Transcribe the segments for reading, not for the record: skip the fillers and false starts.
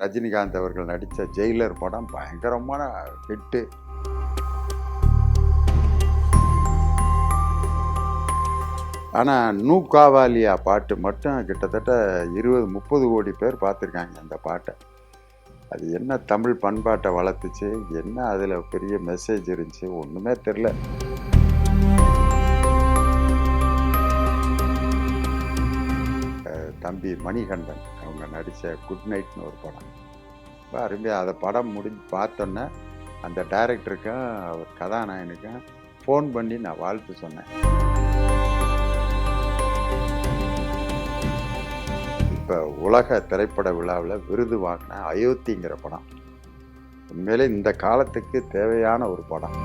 ரஜினிகாந்த் அவர்கள் நடித்த ஜெயிலர் படம் பயங்கரமான ஹிட்டு. ஆனால் நூக்காவாலியா பாட்டு மட்டும் கிட்டத்தட்ட 20-30 கோடி பேர் பார்த்துருக்காங்க அந்த பாட்டை. அது என்ன தமிழ் பண்பாட்டை வளர்த்துச்சு, என்ன அதில் பெரிய மெசேஜ் இருந்துச்சு, ஒன்றுமே தெரில. தம்பி மணிகண்டன் அவங்க நடித்த குட் நைட்னு ஒரு படம், ரொம்ப அருமையாக. அதை படம் முடிஞ்சு பார்த்தோன்னே அந்த டைரக்டருக்கும் அவர் கதாநாயகனுக்கும் ஃபோன் பண்ணி நான் வாழ்த்து சொன்னேன். இப்போ உலக திரைப்பட விழாவில் விருது வாங்கின அயோத்திங்கிற படம் உண்மையிலே இந்த காலத்துக்கு தேவையான ஒரு படம்.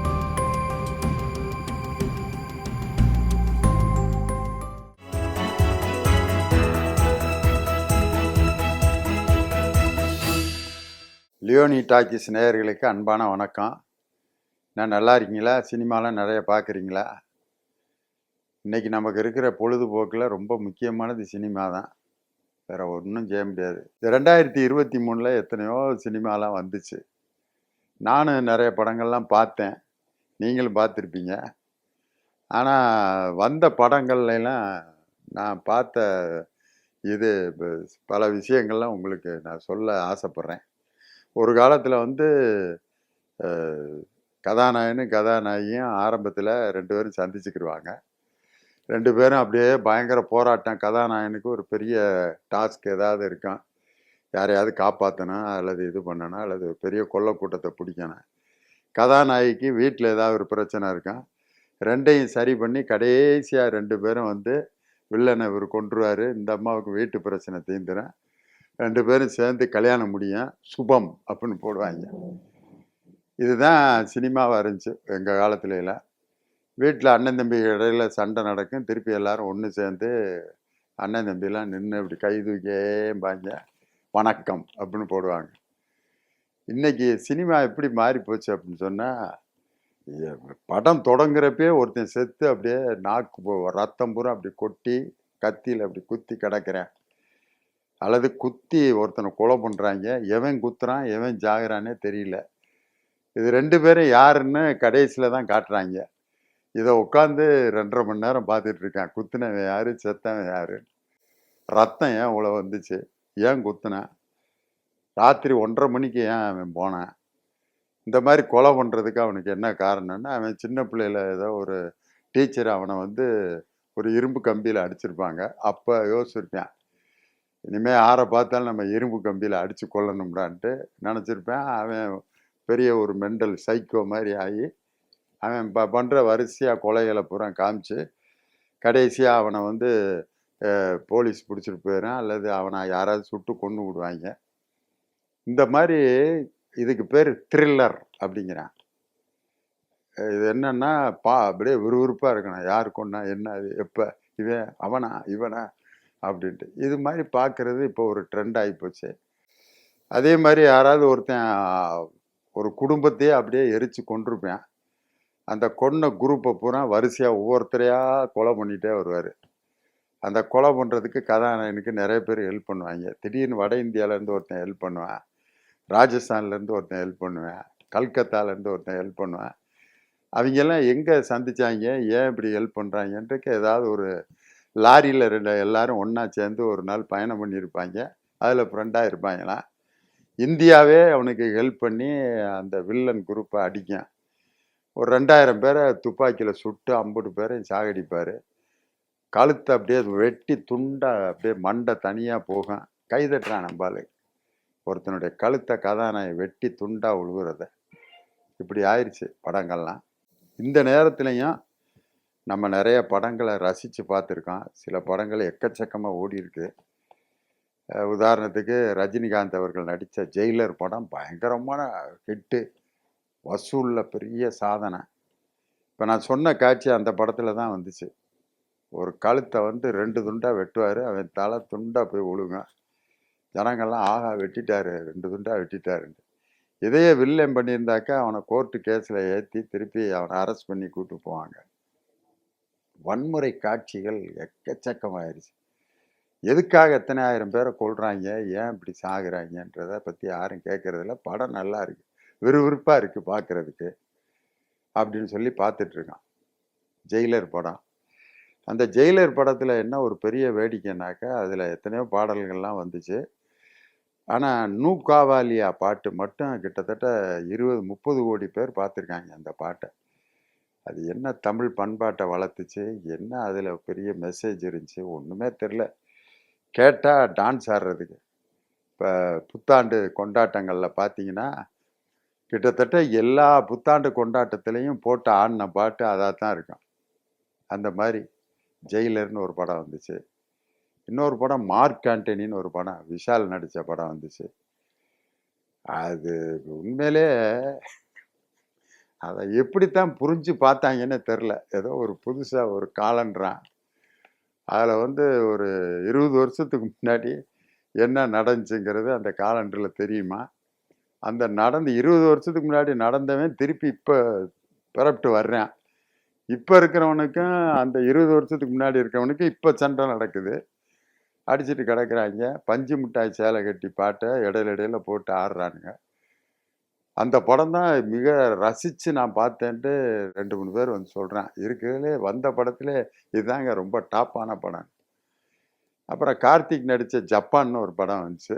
லியோனி டாக்கீஸ் நேயர்களுக்கு அன்பான வணக்கம். நான் நல்லா இருக்கீங்களா? சினிமாலாம் நிறைய பார்க்குறீங்களா? இன்றைக்கி நமக்கு இருக்கிற பொழுதுபோக்கில் ரொம்ப முக்கியமானது சினிமா தான், வேறு ஒன்றும் செய்ய முடியாது. 2023 எத்தனையோ சினிமாலாம் வந்துச்சு. நானும் நிறைய படங்கள்லாம் பார்த்தேன், நீங்களும் பார்த்துருப்பீங்க. ஆனால் வந்த படங்கள்லாம் நான் பார்த்த இது பல விஷயங்கள்லாம் உங்களுக்கு நான் சொல்ல ஆசைப்பட்றேன். ஒரு காலத்தில் கதாநாயகனும் கதாநாயகியும் ஆரம்பத்தில் 2 பேரும் சந்திச்சுக்கிடுவாங்க. 2 பேரும் அப்படியே பயங்கர போராட்டம். கதாநாயகனுக்கு ஒரு பெரிய டாஸ்க் ஏதாவது இருக்கும், யாரையாவது காப்பாற்றணும் அல்லது இது பண்ணணும் அல்லது பெரிய கொள்ளை கூட்டத்தை பிடிக்கணும். கதாநாயகிக்கு வீட்டில் ஏதாவது ஒரு பிரச்சனை இருக்கும். ரெண்டையும் சரி பண்ணி கடைசியாக 2 பேரும் வில்லனை இவர் கொன்றுவார், இந்த அம்மாவுக்கு வீட்டு பிரச்சனை தீர்ந்துடும், 2 பேரும் சேர்ந்து கல்யாணம் முடியும், சுபம் அப்படின்னு போடுவாங்க. இதுதான் சினிமாவாக இருந்துச்சு எங்கள் காலத்துலலாம். வீட்டில் அண்ணன் தம்பி இடையில சண்டை நடக்கும், திருப்பி எல்லாரும் ஒன்று சேர்ந்து அண்ணன் தம்பிலாம் நின்று இப்படி கை தூக்கியேம்பாங்க, வணக்கம் அப்படின்னு போடுவாங்க. இன்றைக்கி சினிமா எப்படி மாறி போச்சு அப்படின்னு சொன்னால், படம் தொடங்குறப்பே ஒருத்தன் செத்து அப்படியே நாக்கு ரத்தம் பூரா அப்படி கொட்டி கத்தியில் அப்படி குத்தி கிடக்கிறேன், அல்லது குத்தி ஒருத்தனை கொலை பண்ணுறாங்க. எவன் குத்துறான் எவன் ஜாகிறானே தெரியல. இது 2 பேரும் யாருன்னு கடைசியில் தான் காட்டுறாங்க. இதை உட்காந்து 2.5 மணி நேரம் பார்த்துட்டு இருக்கேன். குத்துனவன் யார், செத்தவன் யார், ரத்தம் ஏன் இவ்வளோ வந்துச்சு, ஏன் குத்துனான், ராத்திரி 1:30 மணிக்கு ஏன் அவன் போனான், இந்த மாதிரி கொலை பண்ணுறதுக்கு அவனுக்கு என்ன காரணம்னா, அவன் சின்ன பிள்ளையில் ஏதோ ஒரு டீச்சர் அவனை ஒரு இரும்பு கம்பியில் அடிச்சிருப்பாங்க. அப்போ யோசிச்சிருப்பேன், இனிமேல் யாரை பார்த்தாலும் நம்ம இரும்பு கம்பியில் அடித்து கொல்லணும்டான்ட்டு நினச்சிருப்பேன். அவன் பெரிய ஒரு மெண்டல் சைக்கோ மாதிரி ஆகி அவன் பண்ணுற வரிசையாக கொலைகளை பூரா காமிச்சு கடைசியாக அவனை போலீஸ் பிடிச்சிட்டு போயிடும் அல்லது அவனை யாராவது சுட்டு கொண்டு விடுவாங்க. இந்த மாதிரி இதுக்கு பேர் த்ரில்லர் அப்படிங்கிறான். இது என்னன்னா அப்படியே விறுவிறுப்பாக இருக்கணும், யார் கொண்டா என்ன, அது எப்போ, இவன் அவனா இவனா அப்படின்ட்டு. இது மாதிரி பார்க்குறது இப்போ ஒரு ட்ரெண்ட் ஆகிப்போச்சு. அதே மாதிரி யாராவது ஒருத்தன் ஒரு குடும்பத்தையே அப்படியே எரித்து கொண்டிருப்பேன். அந்த கொன்ன குரூப்பை பூரா வரிசையாக ஒவ்வொருத்தரையாக கொலை பண்ணிகிட்டே வருவார். அந்த கொலை பண்ணுறதுக்கு கதாநாயகனுக்கு நிறைய பேர் ஹெல்ப் பண்ணுவாங்க. திடீர்னு வட இந்தியாவிலேருந்து ஒருத்தன் ஹெல்ப் பண்ணுவேன், ராஜஸ்தான்லேருந்து ஒருத்தன் ஹெல்ப் பண்ணுவேன், கல்கத்தாலேருந்து ஒருத்தன் ஹெல்ப் பண்ணுவேன். அவங்கெல்லாம் எங்கே சந்திச்சாங்க, ஏன் இப்படி ஹெல்ப் பண்ணுறாங்கன்றக்கு ஏதாவது ஒரு லாரியில் எல்லாரும் ஒன்றா சேர்ந்து ஒரு நாள் பயணம் பண்ணியிருப்பாங்க, அதில் ஃப்ரெண்டாக இருப்பாங்களாம். இந்தியாவே அவனுக்கு ஹெல்ப் பண்ணி அந்த வில்லன் குரூப்பை அடிக்கும். ஒரு 2000 பேரை துப்பாக்கியில் சுட்டு 50 பேரையும் சாகடிப்பார். கழுத்தை அப்படியே வெட்டி துண்டாக அப்படியே மண்டை தனியாக போகும். கைதட்டுறான் நம்பால், ஒருத்தனுடைய கழுத்தை கதாநாயகன் வெட்டி துண்டாக உழுவுறத. இப்படி ஆயிடுச்சு படங்கள்லாம். இந்த நேரத்துலையும் நம்ம நிறைய படங்களை ரசித்து பார்த்துருக்கோம். சில படங்கள் எக்கச்சக்கமாக ஓடி இருக்கு. உதாரணத்துக்கு ரஜினிகாந்த் அவர்கள் நடித்த ஜெயிலர் படம் பயங்கரமான ஹிட்டு, வசூலில் பெரிய சாதனை. இப்போ நான் சொன்ன காட்சி அந்த படத்தில் தான் வந்துச்சு. ஒரு கழுத்தை 2 துண்டாக வெட்டுவார், அவன் தலை துண்டாக போய் விழுங்க. ஜனங்கள்லாம் ஆகா வெட்டிட்டாரு, 2 துண்டாக வெட்டிட்டாருன்ட்டு. இதையே வில்லன் பண்ணியிருந்தாக்கா அவனை கோர்ட்டு கேஸில் ஏற்றி திருப்பி அவனை அரெஸ்ட் பண்ணி கூப்பிட்டு போவாங்க. வன்முறை காட்சிகள் எக்கச்சக்கமாயிருச்சு. எதுக்காக எத்தனை ஆயிரம் பேரை கொல்றாங்க, ஏன் இப்படி சாகுறாங்கன்றத பற்றி யாரும் கேட்கறதில்ல. படம் நல்லா இருக்கு, விறுவிறுப்பாக இருக்கு பார்க்கறதுக்கு அப்படின்னு சொல்லி பார்த்துட்டு இருக்கான். ஜெயிலர் படம். அந்த ஜெயிலர் படத்தில் என்ன ஒரு பெரிய வேடிக்கைனாக்கா, அதில் எத்தனையோ பாடல்கள்லாம் வந்துச்சு. ஆனால் நூ காவாலியா பாட்டு மட்டும் கிட்டத்தட்ட 20-30 கோடி பேர் பார்த்துருக்காங்க அந்த பாட்டை. அது என்ன தமிழ் பண்பாட்டை வளர்த்துச்சு, என்ன அதில் பெரிய மெசேஜ் இருந்துச்சு, ஒன்றுமே தெரில. கேட்டால் டான்ஸ் ஆடுறதுக்கு. இப்போ புத்தாண்டு கொண்டாட்டங்களில் பார்த்தீங்கன்னா, கிட்டத்தட்ட எல்லா புத்தாண்டு கொண்டாட்டத்திலையும் போட்டு ஆடின பாட்டு அதாக தான் இருக்கும். அந்த மாதிரி ஜெயிலர்னு ஒரு படம் வந்துச்சு. இன்னொரு படம் மார்க் ஆண்டனின்னு ஒரு படம், விஷால் நடித்த படம் வந்துச்சு. அது உண்மையிலே அதை எப்படித்தான் புரிஞ்சு பார்த்தாங்கன்னு தெரில. ஏதோ ஒரு புதுசாக ஒரு காலன்றான். அதில் வந்து ஒரு 20 வருஷத்துக்கு முன்னாடி என்ன நடந்துச்சுங்கிறது அந்த காலண்டரில் தெரியுமா? அந்த நடந்து 20 வருஷத்துக்கு முன்னாடி நடந்தவன் திருப்பி இப்போ பிறப்பிட்டு வர்றான். இப்போ இருக்கிறவனுக்கும் அந்த 20 வருஷத்துக்கு முன்னாடி இருக்கிறவனுக்கும் இப்போ சண்டை நடக்குது. அடிச்சுட்டு கிடக்குறாங்க. பஞ்சு மிட்டாய் சேலை கட்டி பாட்டை இடையில போட்டு ஆடுறானுங்க. அந்த படம் தான் மிக ரசித்து நான் பார்த்தேன்ட்டு 2-3 பேர் வந்து சொல்கிறேன். இருக்கிறதுலே வந்த படத்திலே இதுதாங்க ரொம்ப டாப்பான படம். அப்புறம் கார்த்திக் நடித்த ஜப்பான்னு ஒரு படம் வந்துச்சு.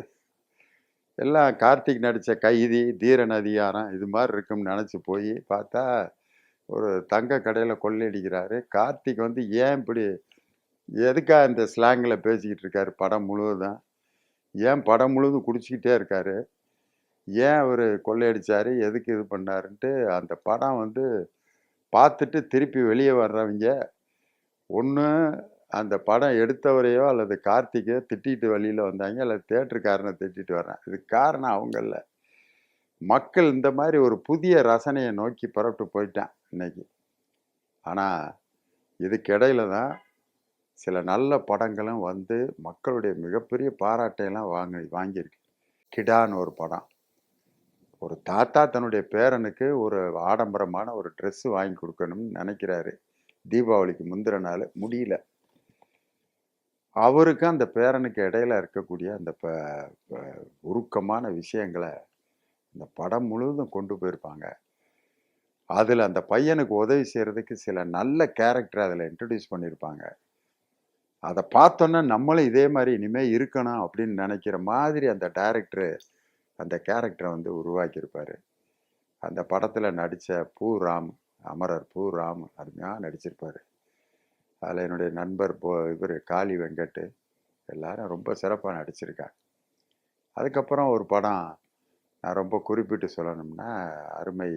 எல்லாம் கார்த்திக் நடித்த கைதி, தீரன் அதிகாரம் இது மாதிரி இருக்கும்னு நினச்சி போய் பார்த்தா ஒரு தங்க கடையில் கொள்ளையடிக்கிறாரு. கார்த்திக் வந்து ஏன் இப்படி எதுக்காக இந்த ஸ்லாங்கில் பேசிக்கிட்டு இருக்காரு படம் முழுவதும், ஏன் படம் முழுவதும் குடிச்சிக்கிட்டே இருக்காரு, ஏன் அவர் கொள்ளையடிச்சாரு, எதுக்கு இது பண்ணாருன்ட்டு அந்த படம் வந்து பார்த்துட்டு திருப்பி வெளியே வர்றவங்க ஒன்று அந்த படம் எடுத்தவரையோ அல்லது கார்த்திகையோ திட்டிட்டு வெளியில் வந்தாங்க, அல்லது தேட்டருக்காரனை திட்டிட்டு வர்றேன். இதுக்கு காரணம் அவங்கள. மக்கள் இந்த மாதிரி ஒரு புதிய ரசனையை நோக்கி புறப்பட்டு போயிட்டான் இன்னைக்கு. ஆனால் இதுக்கு இடையில தான் சில நல்ல படங்களும் வந்து மக்களுடைய மிகப்பெரிய பாராட்டையெல்லாம் வாங்கியிருக்கு. கிடான்னு ஒரு படம். ஒரு தாத்தா தன்னுடைய பேரனுக்கு ஒரு ஆடம்பரமான ஒரு ட்ரெஸ்ஸு வாங்கி கொடுக்கணும்னு நினைக்கிறாரு. தீபாவளிக்கு முந்தின நாள் முடியல. அவருக்கு அந்த பேரனுக்கு இடையில இருக்கக்கூடிய அந்த உருக்கமான விஷயங்களை இந்த படம் முழுவதும் கொண்டு போயிருப்பாங்க. அதில் அந்த பையனுக்கு உதவி செய்கிறதுக்கு சில நல்ல கேரக்டர் அதில் இன்ட்ரடியூஸ் பண்ணியிருப்பாங்க. அதை பார்த்தோன்னா நம்மளும் இதே மாதிரி இனிமேல் இருக்கணும் அப்படின்னு நினைக்கிற மாதிரி அந்த டைரக்டரு அந்த கேரக்டரை வந்து உருவாக்கியிருப்பார். அந்த படத்தில் நடித்த பூராம், அமரர் பூராம் அருமையாக நடிச்சிருப்பார். அதில் என்னுடைய நண்பர் இவர் காளி வெங்கட் எல்லாரும் ரொம்ப சிறப்பாக நடிச்சிருக்காங்க. அதுக்கப்புறம் ஒரு படம் நான் ரொம்ப குறிப்பிட்டு சொல்லணும்னா, அருமை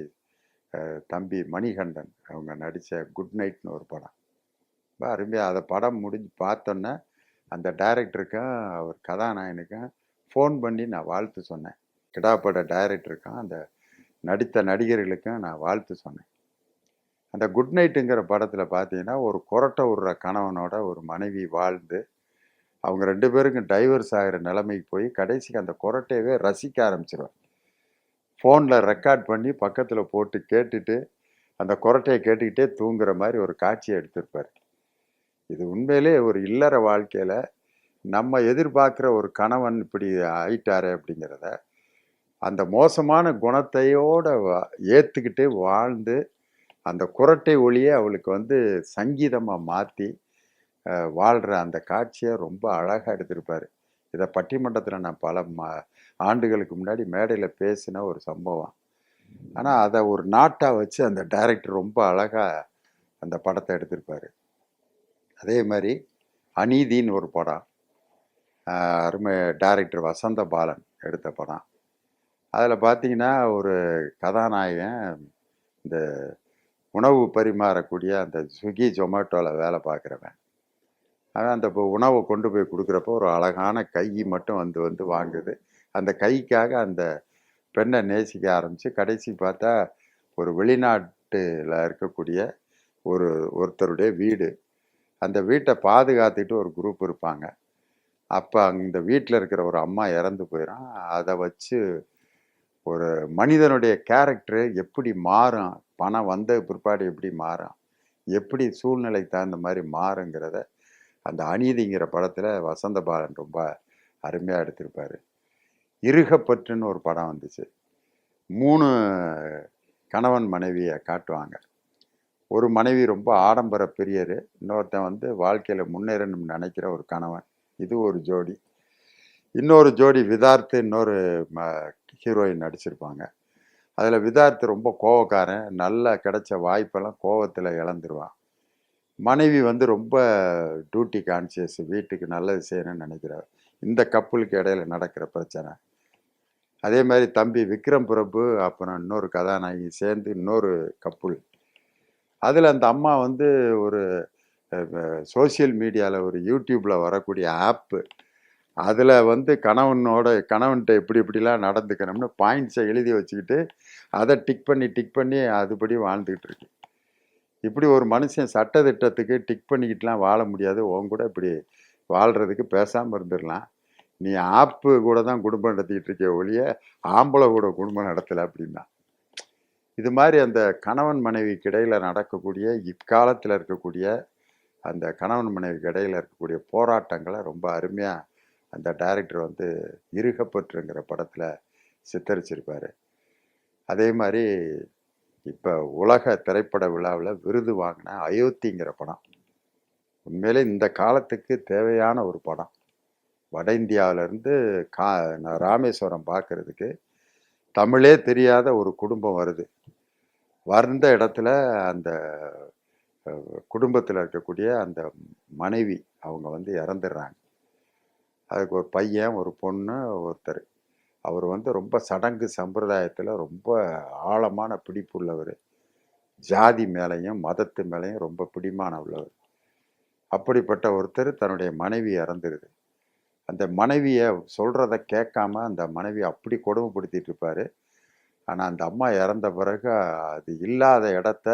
தம்பி மணிகண்டன் அவங்க நடித்த குட் நைட்னு ஒரு படம். ரொம்ப அருமையாக அதை படம் முடிஞ்சு பார்த்தோன்னே அந்த டைரக்டருக்கும் அவர் கதாநாயகனுக்கும் ஃபோன் பண்ணி நான் வாழ்த்து சொன்னேன். கிடாப்பட டைரக்டருக்கும் அந்த நடித்த நடிகர்களுக்கும் நான் வாழ்த்து சொன்னேன். அந்த குட் நைட்டுங்கிற படத்தில் பார்த்தீங்கன்னா, ஒரு கொரட்டை விடுற கணவனோட ஒரு மனைவி வாழ்ந்து அவங்க 2 பேருக்கும் டைவர்ஸ் ஆகிற நிலைமைக்கு போய் கடைசிக்கு அந்த கொரட்டையவே ரசிக்க ஆரம்பிச்சிருவார். ஃபோனில் ரெக்கார்ட் பண்ணி பக்கத்தில் போட்டு கேட்டுட்டு அந்த கொரட்டையை கேட்டுக்கிட்டே தூங்குற மாதிரி ஒரு காட்சியை எடுத்திருப்பார். இது உண்மையிலே ஒரு இல்லற வாழ்க்கையில் நம்ம எதிர்பார்க்குற ஒரு கணவன் இப்படி ஆயிட்டாரே அப்படிங்கிறத அந்த மோசமான குணத்தையோட ஏற்றுக்கிட்டே வாழ்ந்து அந்த குரட்டை ஒளியை அவளுக்கு வந்து சங்கீதமாக மாற்றி வாழ்கிற அந்த காட்சியை ரொம்ப அழகாக எடுத்திருப்பார். இதை பட்டிமன்றத்தில் நான் பல ஆண்டுகளுக்கு முன்னாடி மேடையில் பேசின ஒரு சம்பவம். ஆனால் அதை ஒரு நாட்டாக வச்சு அந்த டைரக்டர் ரொம்ப அழகாக அந்த படத்தை எடுத்திருப்பார். அதே மாதிரி அநீதின்னு ஒரு படம், அருமை டைரக்டர் வசந்த பாலன் எடுத்த படம். அதில் பார்த்தீங்கன்னா ஒரு கதாநாயகன் இந்த உணவு பரிமாறக்கூடிய அந்த ஸ்விக்கி ஜொமேட்டோவில் வேலை பார்க்குறவன். அவன் அந்த உணவை கொண்டு போய் கொடுக்குறப்போ ஒரு அழகான கை மட்டும் வந்து வாங்குது. அந்த கைக்காக அந்த பெண்ணை நேசிக்க ஆரம்பித்து கடைசி பார்த்தா ஒரு வெளிநாட்டில் இருக்கக்கூடிய ஒருத்தருடைய வீடு. அந்த வீட்டை பாதுகாத்துட்டு ஒரு குரூப் இருப்பாங்க. அப்போ அந்த வீட்டில் இருக்கிற ஒரு அம்மா இறந்து போயிடும். அதை வச்சு ஒரு மனிதனுடைய கேரக்டரு எப்படி மாறும், பணம் வந்த பிற்பாடு எப்படி மாறும், எப்படி சூழ்நிலைக்கு தகுந்த மாதிரி மாறுங்கிறத அந்த அநீதிங்கிற படத்தில் வசந்த பாலன் ரொம்ப அருமையாக எடுத்திருப்பார். இருகப்பற்றுன்னு ஒரு படம் வந்துச்சு. 3 கணவன் மனைவியை காட்டுவாங்க. ஒரு மனைவி ரொம்ப ஆடம்பர பிரியர், இன்னொருத்தன் வந்து வாழ்க்கையில் முன்னேறணும்னு நினைக்கிற ஒரு கணவன். இது ஒரு ஜோடி. இன்னொரு ஜோடி விதார்த்து இன்னொரு ஹீரோயின் நடிச்சிருப்பாங்க. அதில் விதார்த்து ரொம்ப கோவக்காரன், நல்லா கிடைச்ச வாய்ப்பெல்லாம் கோவத்தில் இழந்துருவான். மனைவி வந்து ரொம்ப டியூட்டி கான்சியஸ், வீட்டுக்கு நல்லது செய்யணும்னு நினைக்கிறார். இந்த கப்புளுக்கு இடையில நடக்கிற பிரச்சனை. அதே மாதிரி தம்பி விக்ரம் பிரபு அப்புறம் இன்னொரு கதாநாயகி சேர்ந்து இன்னொரு கப்புள். அதில் அந்த அம்மா வந்து ஒரு சோசியல் மீடியாவில் ஒரு யூடியூப்பில் வரக்கூடிய ஆப்பு, அதில் வந்து கணவன்கிட்ட இப்படிலாம் நடந்துக்கணும்னு பாயிண்ட்ஸை எழுதி வச்சுக்கிட்டு அதை டிக் பண்ணி அதுபடி வாழ்ந்துக்கிட்டு இருக்கு. இப்படி ஒரு மனுஷன் சட்டத்திட்டத்துக்கு டிக் பண்ணிக்கிட்டுலாம் வாழ முடியாது. உன் கூட இப்படி வாழ்கிறதுக்கு பேசாமல் இருந்துடலாம். நீ ஆப்பு கூட தான் குடும்பம் நடத்திக்கிட்டு இருக்க ஒழிய ஆம்பளை கூட குடும்பம் நடத்தலை அப்படின்னா. இது மாதிரி அந்த கணவன் மனைவிக்கு இடையில் நடக்கக்கூடிய இக்காலத்தில் இருக்கக்கூடிய அந்த கணவன் மனைவிக்கு இடையில் இருக்கக்கூடிய போராட்டங்களை ரொம்ப அருமையாக அந்த டைரக்டர் வந்து இருகப்பற்றுங்கிற படத்தில் சித்தரிச்சிருப்பார். அதே மாதிரி இப்போ உலக திரைப்பட விழாவில் விருது வாங்கின அயோத்திங்கிற படம் உண்மையிலே இந்த காலத்துக்கு தேவையான ஒரு படம். வட இந்தியாவிலேருந்து ராமேஸ்வரம் பார்க்கறதுக்கு தமிழே தெரியாத ஒரு குடும்பம் வருது. வந்த இடத்துல அந்த குடும்பத்தில் இருக்கக்கூடிய அந்த மனைவி அவங்க வந்து இறந்துடுறாங்க. அதுக்கு ஒரு பையன், ஒரு பொண்ணு, ஒருத்தர். அவர் வந்து ரொம்ப சடங்கு சம்பிரதாயத்தில் ரொம்ப ஆழமான பிடிப்பு உள்ளவர். ஜாதி மேலேயும் மதத்து மேலேயும் ரொம்ப பிடிமான உள்ளவர். அப்படிப்பட்ட ஒருத்தர் தன்னுடைய மனைவி இறந்துருது. அந்த மனைவியை சொல்கிறத கேட்காம அந்த மனைவி அப்படி கொடுமைப்படுத்திட்டு இருப்பார். ஆனால் அந்த அம்மா இறந்த பிறகு அது இல்லாத இடத்த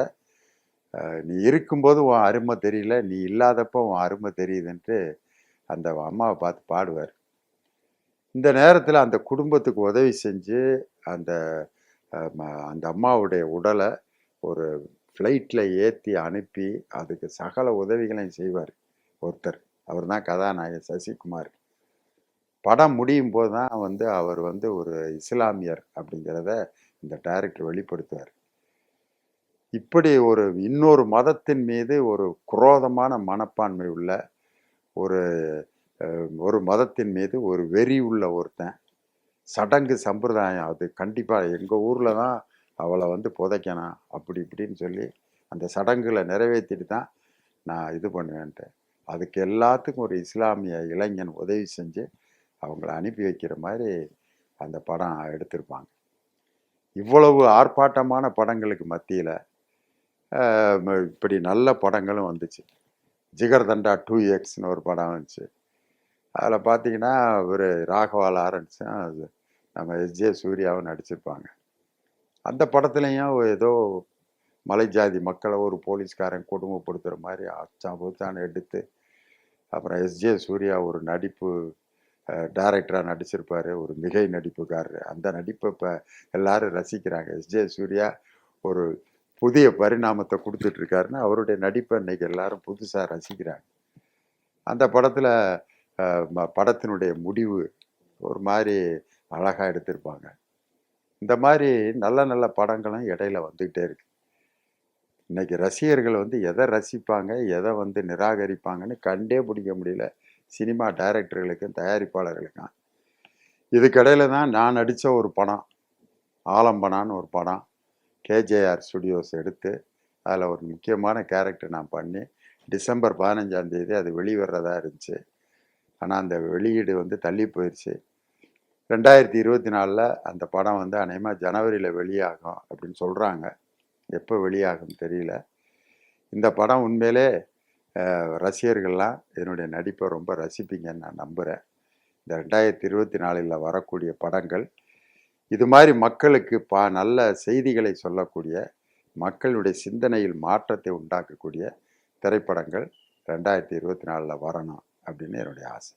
நீ இருக்கும்போது உன் அருமை தெரியல, நீ இல்லாதப்போ உன் அருமை தெரியுதுன்ட்டு அந்த அம்மாவை பார்த்து பாடுவார். இந்த நேரத்தில் அந்த குடும்பத்துக்கு உதவி செஞ்சு அந்த அந்த அம்மாவுடைய உடலை ஒரு ஃப்ளைட்டில் ஏற்றி அனுப்பி அதுக்கு சகல உதவிகளையும் செய்வார் ஒருத்தர். அவர் தான் கதாநாயகர் சசிகுமார். படம் முடியும் போது தான் வந்து அவர் வந்து ஒரு இஸ்லாமியர் அப்படிங்கிறத இந்த டைரக்டர் வெளிப்படுத்துவார். இப்படி இன்னொரு மதத்தின் மீது ஒரு குரோதமான மனப்பான்மை உள்ள ஒரு மதத்தின் மீது ஒரு வெறி உள்ள ஒருத்தன், சடங்கு சம்பிரதாயம் அது கண்டிப்பாக எங்கள் ஊரில் தான் அவளை வந்து புதைக்கணும் அப்படி இப்படின்னு சொல்லி அந்த சடங்குகளை நிறைவேற்றிட்டு தான் நான் இது பண்ணுவேன்ட்டு அதுக்கு எல்லாத்துக்கும் ஒரு இஸ்லாமிய இளைஞன் உதவி செஞ்சு அவங்கள அனுப்பி வைக்கிற மாதிரி அந்த படம் எடுத்திருப்பாங்க. இவ்வளவு ஆர்ப்பாட்டமான படங்களுக்கு மத்தியில் இப்படி நல்ல படங்களும் வந்துச்சு. ஜிகர்தண்டா 2Xன்னு ஒரு படம் வந்துச்சு. அதில் பார்த்தீங்கன்னா ஒரு ராகவா லாரன்ஸும் நம்ம எஸ்ஜே சூர்யாவும் நடிச்சிருப்பாங்க. அந்த படத்துலையும் ஏதோ மலை ஜாதி மக்களை ஒரு போலீஸ்காரன் கொடுமைப்படுத்துகிற மாதிரி பூச்சான்னு எடுத்து, அப்புறம் எஸ்ஜே சூர்யா ஒரு நடிப்பு டைரக்டராக நடிச்சிருப்பார், ஒரு மிகை நடிப்புக்காரர். அந்த நடிப்பை இப்போ எல்லாரும் ரசிக்கிறாங்க. எஸ்ஜே சூர்யா ஒரு புதிய பரிணாமத்தை கொடுத்துட்ருக்காருன்னு அவருடைய நடிப்பை இன்னைக்கு எல்லாரும் புதுசாக ரசிக்கிறாங்க. அந்த படத்தில் படத்தினுடைய முடிவு ஒரு மாதிரி அழகாக எடுத்திருப்பாங்க. இந்த மாதிரி நல்ல நல்ல படங்களும் இடையில வந்துக்கிட்டே இருக்கு. இன்னைக்கு ரசிகர்கள் வந்து எதை ரசிப்பாங்க, எதை வந்து நிராகரிப்பாங்கன்னு கண்டே பிடிக்க முடியல சினிமா டைரக்டர்களுக்கும் தயாரிப்பாளர்களுக்கும். இதுக்கிடையில தான் நான் நடித்த ஒரு படம், ஆலம்பனான்னு ஒரு படம் கேஜேஆர் ஸ்டுடியோஸ் எடுத்து அதில் ஒரு முக்கியமான கேரக்டர் நான் பண்ணி டிசம்பர் 15 அது வெளிவர்றதா இருந்துச்சு. ஆனால் அந்த வெளியீடு வந்து தள்ளி போயிடுச்சு. 2024 அந்த படம் வந்து அநேகமாக ஜனவரியில் வெளியாகும் அப்படின்னு சொல்கிறாங்க. எப்போ வெளியாகும் தெரியல. இந்த படம் உண்மையிலே ரசிகர்கள்லாம் என்னுடைய நடிப்பை ரொம்ப ரசிப்பீங்கன்னு நான் நம்புகிறேன். இந்த 2024 வரக்கூடிய படங்கள் இது மாதிரி மக்களுக்கு நல்ல செய்திகளை சொல்லக்கூடிய, மக்களுடைய சிந்தனையில் மாற்றத்தை உண்டாக்கக்கூடிய திரைப்படங்கள் 2024 வரணும் அப்படின்னு என்னுடைய ஆசை.